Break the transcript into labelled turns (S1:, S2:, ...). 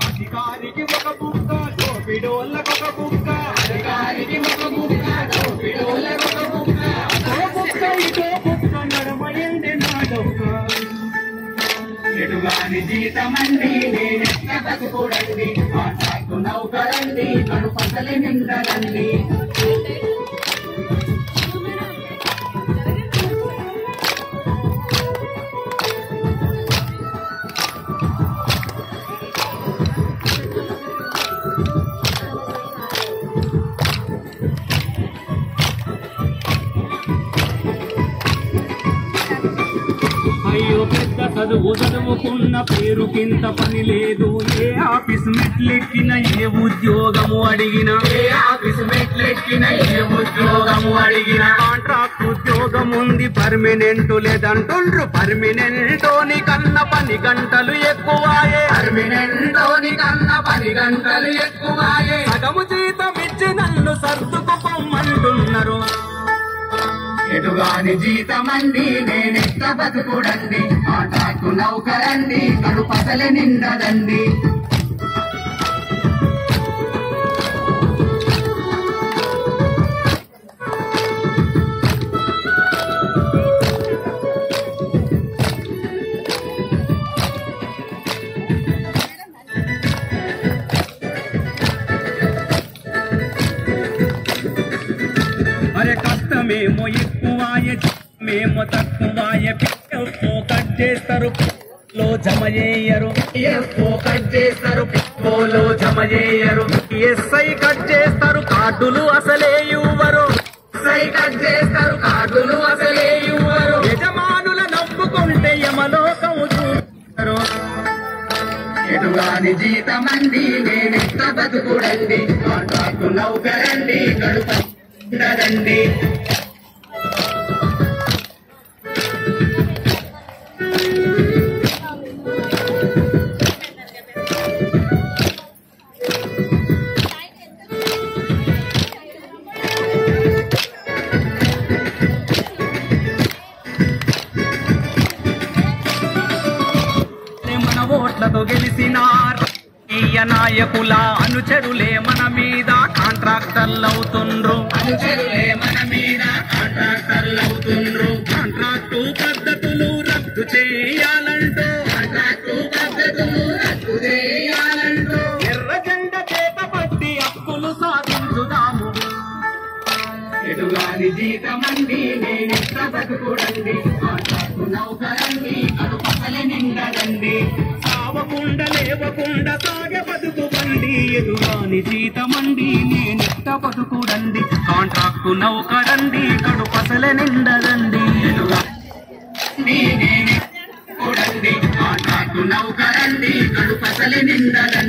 S1: అధికారికి ఒక బుక్క దోపిడోళ్ళకు ఒక బుక్క అధికారికి ఒక బుక్క దోపిడోళ్ళకు ఒక బుక్క అదో బుక్క ఇదో బుక్క నడమయండి నాడొక్క ఎటుగాని జీతమండి నేనెక్క బతుకుడండి కాంట్రాక్టు నౌకరండి కడుపసలి నిండరండి అయ్యో పెద్ద చదువు చదువుకున్న పేరుకింత పని లేదు ఏ ఆఫీస్ మెట్లెక్కిన ఏ ఉద్యోగము అడిగినా ఏ ఆఫీస్ మెట్లెక్కిన ఏ ఉద్యోగము అడిగినా కాంట్రాక్ట్ ఉద్యోగం ఉంది పర్మనెంట్ లేదంటుండ్రు పర్మనెంటోని కన్న పని గంటలు ఎక్కువాయే పర్మనెంటోని కన్న పని గంటలు ఎక్కువాయే సగము జీతం ఇచ్చి నన్ను సర్దుకు పొమ్మంటున్నారు ఎటుగాని జీతమండి నేనెక్క బతుకుడండి కాంట్రాక్టు నౌకరండి కడుపసలి నిండదండి అరే కష్టమేమో ఎక్కువాయే మేము తక్కువాయే పిఎఫ్ఓ కట్ చేస్తారు లో జమ చేయరు పిఎఫ్ఓ కట్ చేస్తారు పిఎఫ్ఓలో జమ చేయరు ఎస్ఐ కట్ చేస్తారు కార్డులు అసలే ఇవ్వరు ఎస్ఐ కట్ చేస్తారు కార్డులు అసలే ఇవ్వరు యజమానుల నవ్వుకుంటే యమలోకము చూస్తారు ఎటుగాని జీతమండి నేనెక్క బతుకుడండి కాంట్రాక్టు నౌకరండి కడుపండి మన ఓట్లతో గెలిచిన నాయకుల అనుచరులే మన మీద కాంట్రాక్టర్లు అవుతుండ్రు అనుచరులే మన మీద కాంట్రాక్టర్లు అవుతుండ్రు కాంట్రాక్టు పద్ధతులు రద్దు చేయాలంటూ కాంట్రాక్టు పద్ధతులు రద్దు చేయాలంటూ ఎర్ర జెండ చేత పట్టి హక్కులు సాధించుదాము ఎటుగాని జీతమండి నేనెక్క బతుకుడండి కాంట్రాక్టు నౌకరండి కడుపసలి నిండదండి సావకుండా లేవకుండా సాగ బతుకు బండి ఎదుగాని జీతమండి నేనెక్క బతుకుడండి కాంట్రాక్టు నౌకరండి కడుపసలి నిండదండి ఎదుగాని నేనెక్క బతుకుడండి కాంట్రాక్టు నౌకరండి కడుపసలి నిండదండి